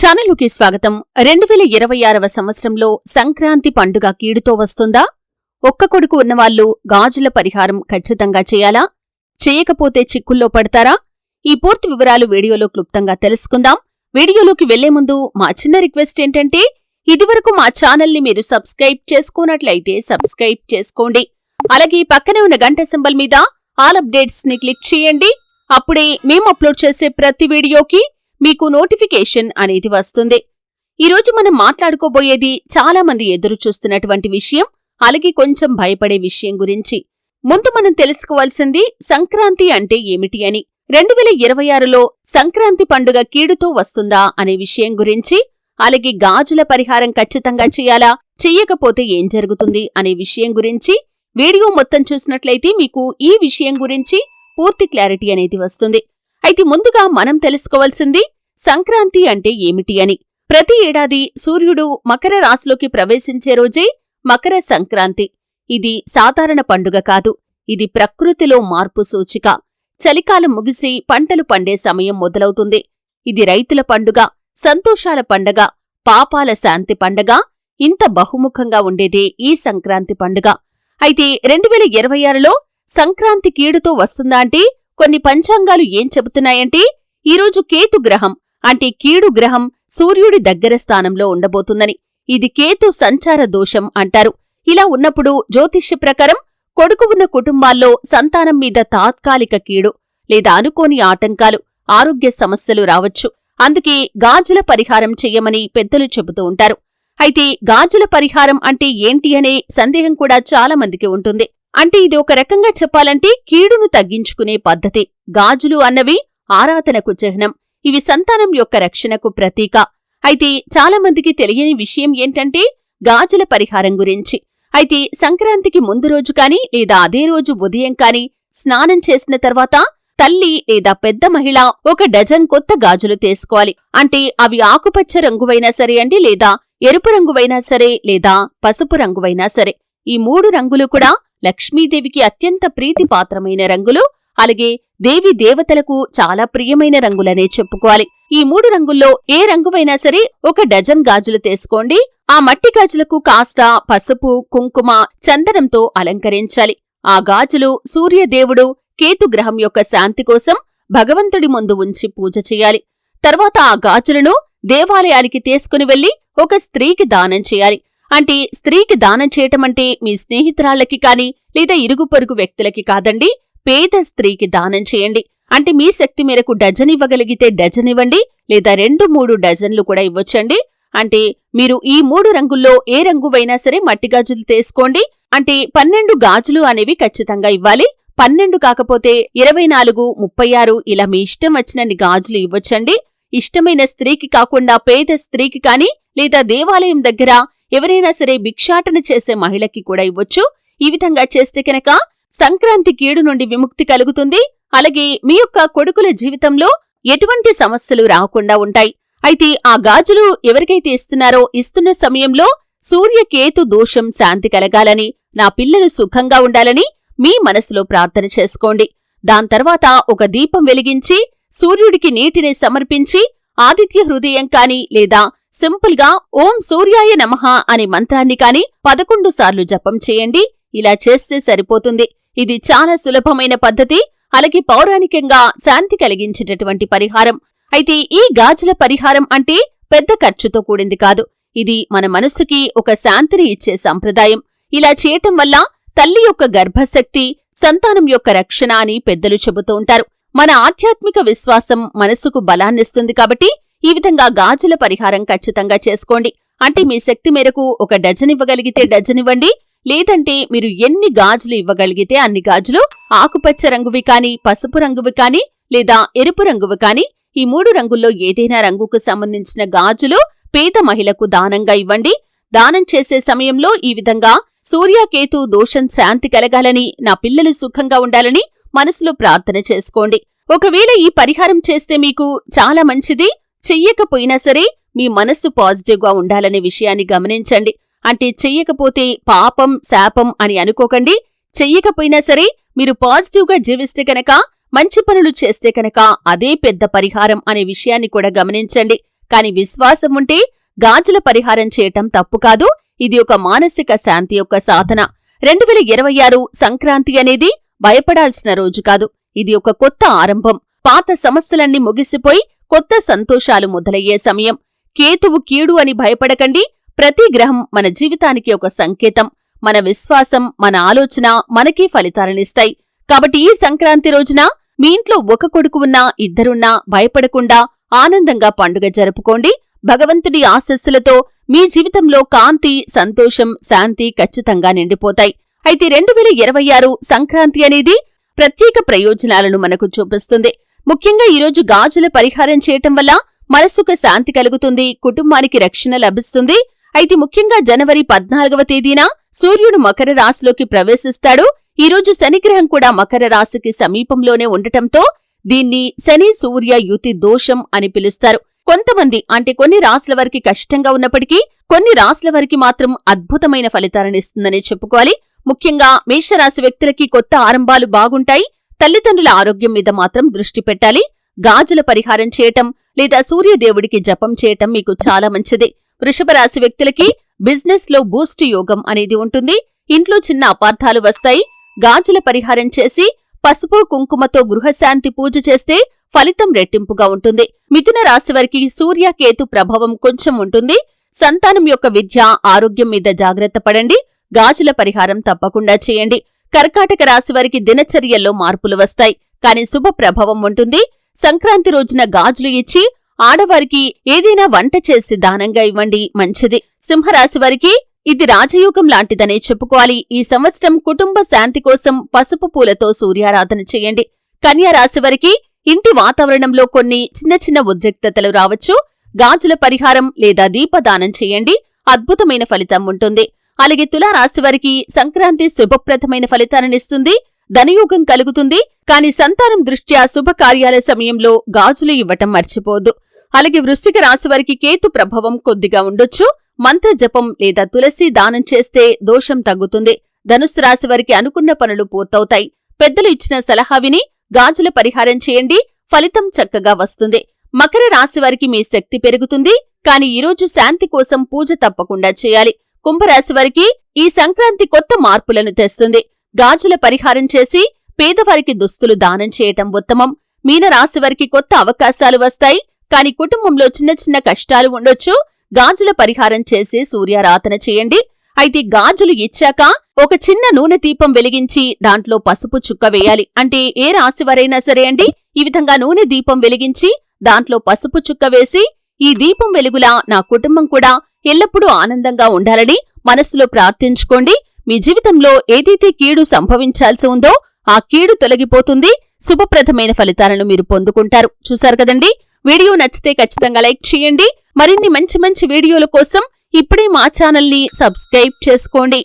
ఛానలుకి స్వాగతం. 2026వ సంవత్సరంలో సంక్రాంతి పండుగ కీడుతో వస్తుందా? ఒక్క కొడుకు ఉన్నవాళ్లు గాజుల పరిహారం ఖచ్చితంగా చేయాలా? చేయకపోతే చిక్కుల్లో పడతారా? ఈ పూర్తి వివరాలు వీడియోలో క్లుప్తంగా తెలుసుకుందాం. వీడియోలోకి వెళ్లే ముందు మా చిన్న రిక్వెస్ట్ ఏంటంటే, ఇదివరకు మా ఛానల్ని మీరు సబ్స్క్రైబ్ చేసుకోనట్లయితే సబ్స్క్రైబ్ చేసుకోండి. అలాగే పక్కనే ఉన్న గంట సింబల్ మీద ఆల్ అప్డేట్స్ ని క్లిక్ చేయండి. అప్పుడే మేము అప్లోడ్ చేసే ప్రతి వీడియోకి మీకు నోటిఫికేషన్ అనేది వస్తుంది. ఈరోజు మనం మాట్లాడుకోబోయేది చాలా మంది ఎదురు చూస్తున్నటువంటి విషయం, అలాగే కొంచెం భయపడే విషయం గురించి. ముందు మనం తెలుసుకోవాల్సింది సంక్రాంతి అంటే ఏమిటి అని. 2026లో సంక్రాంతి పండుగ కీడుతో వస్తుందా అనే విషయం గురించి, అలాగే గాజుల పరిహారం ఖచ్చితంగా చేయాలా, చెయ్యకపోతే ఏం జరుగుతుంది అనే విషయం గురించి వీడియో మొత్తం చూసినట్లయితే మీకు ఈ విషయం గురించి పూర్తి క్లారిటీ అనేది వస్తుంది. అయితే ముందుగా మనం తెలుసుకోవాల్సింది సంక్రాంతి అంటే ఏమిటి అని. ప్రతి ఏడాది సూర్యుడు మకర రాశిలోకి ప్రవేశించే రోజే మకర సంక్రాంతి. ఇది సాధారణ పండుగ కాదు, ఇది ప్రకృతిలో మార్పు సూచిక. చలికాలం ముగిసి పంటలు పండే సమయం మొదలవుతుంది. ఇది రైతుల పండుగ, సంతోషాల పండగ, పాపాల శాంతి పండగ. ఇంత బహుముఖంగా ఉండేదే ఈ సంక్రాంతి పండుగ. అయితే 2026లో సంక్రాంతి కీడుతో వస్తుందా అంటే, కొన్ని పంచాంగాలు ఏం చెబుతున్నాయంటే, ఈరోజు కేతు గ్రహం అంటే కీడు గ్రహం సూర్యుడి దగ్గర స్థానంలో ఉండబోతుందని. ఇది కేతు సంచార దోషం అంటారు. ఇలా ఉన్నప్పుడు జ్యోతిష్య ప్రకారం కొడుకు ఉన్న కుటుంబాల్లో సంతానం మీద తాత్కాలిక కీడు లేదా అనుకోని ఆటంకాలు, ఆరోగ్య సమస్యలు రావచ్చు. అందుకే గాజుల పరిహారం చెయ్యమని పెద్దలు చెబుతూ ఉంటారు. అయితే గాజుల పరిహారం అంటే ఏంటి అనే సందేహం కూడా చాలా మందికి ఉంటుంది. అంటే ఇది ఒక రకంగా చెప్పాలంటే కీడును తగ్గించుకునే పద్ధతి. గాజులు అన్నవి ఆరాధనకు చిహ్నం. ఇవి సంతానం యొక్క రక్షణకు ప్రతీక. అయితే చాలా మందికి తెలియని విషయం ఏంటంటే గాజుల పరిహారం గురించి. అయితే సంక్రాంతికి ముందు రోజు కాని లేదా అదే రోజు ఉదయం కాని స్నానం చేసిన తర్వాత తల్లి లేదా పెద్ద మహిళ 1 డజన్ కొత్త గాజులు తీసుకోవాలి. అంటే అవి ఆకుపచ్చ రంగువైనా సరే అండి, లేదా ఎరుపు రంగువైనా సరే, లేదా పసుపు రంగువైనా సరే. ఈ 3 రంగులు కూడా లక్ష్మీదేవికి అత్యంత ప్రీతిపాత్రమైన రంగులు, అలాగే దేవి దేవతలకు చాలా ప్రియమైన రంగులనే చెప్పుకోవాలి. ఈ 3 రంగుల్లో ఏ రంగువైనా సరే 1 డజన్ గాజులు తీసుకోండి. ఆ మట్టి గాజులకు కాస్త పసుపు, కుంకుమ, చందనంతో అలంకరించాలి. ఆ గాజులు సూర్యదేవుడు, కేతుగ్రహం యొక్క శాంతి కోసం భగవంతుడి ముందు ఉంచి పూజ చేయాలి. తర్వాత ఆ గాజులను దేవాలయానికి తీసుకుని వెళ్లి ఒక స్త్రీకి దానం చేయాలి. అంటే స్త్రీకి దానం చేయటమంటే మీ స్నేహితురాళ్లకి కాని లేదా ఇరుగు పొరుగు వ్యక్తులకి కాదండి, పేద స్త్రీకి దానం చేయండి. అంటే మీ శక్తి మేరకు డజన్ ఇవ్వగలిగితే డజన్ ఇవ్వండి, లేదా 2-3 డజన్లు కూడా ఇవ్వొచ్చండి. అంటే మీరు ఈ 3 రంగుల్లో ఏ రంగువైనా సరే మట్టి గాజులు తీసుకోండి. అంటే 12 గాజులు అనేవి ఖచ్చితంగా ఇవ్వాలి. 12 కాకపోతే 24, 36 ఇలా మీ ఇష్టం వచ్చినన్ని గాజులు ఇవ్వొచ్చండి. ఇష్టమైన స్త్రీకి కాకుండా పేద స్త్రీకి కాని లేదా దేవాలయం దగ్గర ఎవరైనా సరే భిక్షాటన చేసే మహిళకి కూడా ఇవ్వొచ్చు. ఈ విధంగా చేస్తే కనుక సంక్రాంతి కీడు నుండి విముక్తి కలుగుతుంది. అలాగే మీ యొక్క కొడుకుల జీవితంలో ఎటువంటి సమస్యలు రాకుండా ఉంటాయి. అయితే ఆ గాజులు ఎవరికైతే ఇస్తున్నారో ఇస్తున్న సమయంలో సూర్యకేతు దోషం శాంతి కలగాలని, నా పిల్లలు సుఖంగా ఉండాలని మీ మనసులో ప్రార్థన చేసుకోండి. దాని తర్వాత ఒక దీపం వెలిగించి సూర్యుడికి నీటిని సమర్పించి ఆదిత్య హృదయం కాని లేదా సింపుల్ గా ఓం సూర్యాయ నమః అనే మంత్రాన్ని కాని 11 సార్లు జపం చేయండి. ఇలా చేస్తే సరిపోతుంది. ఇది చాలా సులభమైన పద్ధతి, అలాగే పౌరాణికంగా శాంతి కలిగించేటటువంటి పరిహారం. అయితే ఈ గాజుల పరిహారం అంటే పెద్ద ఖర్చుతో కూడింది కాదు. ఇది మన మనస్సుకి ఒక శాంతిని ఇచ్చే సంప్రదాయం. ఇలా చేయటం వల్ల తల్లి యొక్క గర్భశక్తి, సంతానం యొక్క రక్షణ అని పెద్దలు చెబుతూ ఉంటారు. మన ఆధ్యాత్మిక విశ్వాసం మనస్సుకు బలాన్నిస్తుంది. కాబట్టి ఈ విధంగా గాజుల పరిహారం ఖచ్చితంగా చేసుకోండి. అంటే మీ శక్తి మేరకు 1 డజన్ ఇవ్వగలిగితే డజన్ ఇవ్వండి, లేదంటే మీరు ఎన్ని గాజులు ఇవ్వగలిగితే అన్ని గాజులు, ఆకుపచ్చ రంగువి కాని, పసుపు రంగువి కాని, లేదా ఎరుపు రంగువి కాని, ఈ 3 రంగుల్లో ఏదైనా రంగుకు సంబంధించిన గాజులు పేద మహిళకు దానంగా ఇవ్వండి. దానం చేసే సమయంలో ఈ విధంగా సూర్యకేతు దోషం శాంతి కలగాలని, నా పిల్లలు సుఖంగా ఉండాలని మనసులో ప్రార్థన చేసుకోండి. ఒకవేళ ఈ పరిహారం చేస్తే మీకు చాలా మంచిది. చెయ్యకపోయినా సరే మీ మనస్సు పాజిటివ్గా ఉండాలనే విషయాన్ని గమనించండి. అంటే చెయ్యకపోతే పాపం, శాపం అని అనుకోకండి. చెయ్యకపోయినా సరే మీరు పాజిటివ్గా జీవిస్తే కనుక, మంచి పనులు చేస్తే కనుక అదే పెద్ద పరిహారం అనే విషయాన్ని కూడా గమనించండి. కాని విశ్వాసం ఉంటే గాజుల పరిహారం చేయటం తప్పు కాదు. ఇది ఒక మానసిక శాంతి యొక్క సాధన. 2026 సంక్రాంతి అనేది భయపడాల్సిన రోజు కాదు. ఇది ఒక కొత్త ఆరంభం. పాత సమస్యలన్నీ ముగిసిపోయి కొత్త సంతోషాలు మొదలయ్యే సమయం. కేతువు కీడు అని భయపడకండి. ప్రతి గ్రహం మన జీవితానికి ఒక సంకేతం. మన విశ్వాసం, మన ఆలోచన మనకే ఫలితాలనిస్తాయి. కాబట్టి ఈ సంక్రాంతి రోజున మీ ఇంట్లో ఒక కొడుకు ఉన్నా, ఇద్దరున్నా భయపడకుండా ఆనందంగా పండుగ జరుపుకోండి. భగవంతుడి ఆశస్సులతో మీ జీవితంలో కాంతి, సంతోషం, శాంతి ఖచ్చితంగా నిండిపోతాయి. అయితే 2026 సంక్రాంతి అనేది ప్రత్యేక ప్రయోజనాలను మనకు చూపిస్తుంది. ముఖ్యంగా ఈరోజు గాజుల పరిహారం చేయటం వల్ల మనసుకు శాంతి కలుగుతుంది, కుటుంబానికి రక్షణ లభిస్తుంది. అయితే ముఖ్యంగా జనవరి 14వ తేదీన సూర్యుడు మకర రాశిలోకి ప్రవేశిస్తాడు. ఈరోజు శనిగ్రహం కూడా మకర రాశికి సమీపంలోనే ఉండటంతో దీన్ని శని సూర్య యుతి దోషం అని పిలుస్తారు. కొంతమంది అంటే కొన్ని రాశుల వారికి కష్టంగా ఉన్నప్పటికీ కొన్ని రాశుల వారికి మాత్రం అద్భుతమైన ఫలితాలనిస్తుందని చెప్పుకోవాలి. ముఖ్యంగా మేషరాశి వ్యక్తులకి కొత్త ఆరంభాలు బాగుంటాయి. తల్లిదండ్రుల ఆరోగ్యం మీద మాత్రం దృష్టి పెట్టాలి. గాజుల పరిహారం చేయటం లేదా సూర్యదేవుడికి జపం చేయటం మీకు చాలా మంచిది. వృషభ రాశి వ్యక్తులకి బిజినెస్ లో బూస్ట్ యోగం అనేది ఉంటుంది. ఇంట్లో చిన్న అపార్థాలు వస్తాయి. గాజుల పరిహారం చేసి పసుపు కుంకుమతో గృహశాంతి పూజ చేస్తే ఫలితం రెట్టింపుగా ఉంటుంది. మిథున రాశి వారికి సూర్య కేతు ప్రభావం కొంచెం ఉంటుంది. సంతానం యొక్క విద్య, ఆరోగ్యం మీద జాగ్రత్త పడండి. గాజుల పరిహారం తప్పకుండా చేయండి. కర్కాటక రాశి వారికి దినచర్యల్లో మార్పులు వస్తాయి, కానీ శుభ ప్రభావం ఉంటుంది. సంక్రాంతి రోజున గాజులు ఇచ్చి ఆడవారికి ఏదైనా వంట చేసి దానంగా ఇవ్వండి, మంచిది. సింహరాశి వారికి ఇది రాజయోగం లాంటిదనే చెప్పుకోవాలి. ఈ సంవత్సరం కుటుంబ శాంతి కోసం పసుపు పూలతో సూర్యారాధన చేయండి. కన్యా రాశి వారికి ఇంటి వాతావరణంలో కొన్ని చిన్న చిన్న ఉద్రిక్తతలు రావచ్చు. గాజుల పరిహారం లేదా దీపదానం చేయండి, అద్భుతమైన ఫలితం ఉంటుంది. అలాగే తులారాశి వారికి సంక్రాంతి శుభప్రదమైన ఫలితాలనిస్తుంది. ధనయోగం కలుగుతుంది. కాని సంతానం దృష్ట్యా శుభకార్యాల సమయంలో గాజులు ఇవ్వటం మర్చిపోవద్దు. అలాగే వృశ్చిక రాశి వారికి కేతు ప్రభావం కొద్దిగా ఉండొచ్చు. మంత్ర జపం లేదా తులసి దానం చేస్తే దోషం తగ్గుతుంది. ధనుస్సు రాశి వారికి అనుకున్న పనులు పూర్తవుతాయి. పెద్దలు ఇచ్చిన సలహా విని గాజుల పరిహారం చేయండి, ఫలితం చక్కగా వస్తుంది. మకర రాశి వారికి మీ శక్తి పెరుగుతుంది, కాని ఈరోజు శాంతి కోసం పూజ తప్పకుండా చేయాలి. కుంభరాశి వారికి ఈ సంక్రాంతి కొత్త మార్పులను తెస్తుంది. గాజుల పరిహారం చేసి పేదవారికి దుస్తులు దానం చేయటం ఉత్తమం. మీనరాశి వారికి కొత్త అవకాశాలు వస్తాయి, కాని కుటుంబంలో చిన్న చిన్న కష్టాలు ఉండొచ్చు. గాజుల పరిహారం చేసి సూర్యారాధన చేయండి. అయితే గాజులు ఇచ్చాక ఒక చిన్న నూనె దీపం వెలిగించి దాంట్లో పసుపు చుక్క వేయాలి. అంటే ఏ రాశివారైనా సరే అండి, ఈ విధంగా నూనె దీపం వెలిగించి దాంట్లో పసుపు చుక్క వేసి ఈ దీపం వెలుగులా నా కుటుంబం కూడా ఎల్లప్పుడూ ఆనందంగా ఉండాలని మనస్సులో ప్రార్థించుకోండి. మీ జీవితంలో ఏదైతే కీడు సంభవించాల్సి ఉందో ఆ కీడు తొలగిపోతుంది. శుభప్రదమైన ఫలితాలను మీరు పొందుకుంటారు. చూశారు కదండి. వీడియో నచ్చితే ఖచ్చితంగా లైక్ చేయండి. మరిన్ని మంచి మంచి వీడియోల కోసం ఇప్పుడే మా ఛానల్ని సబ్స్క్రైబ్ చేసుకోండి.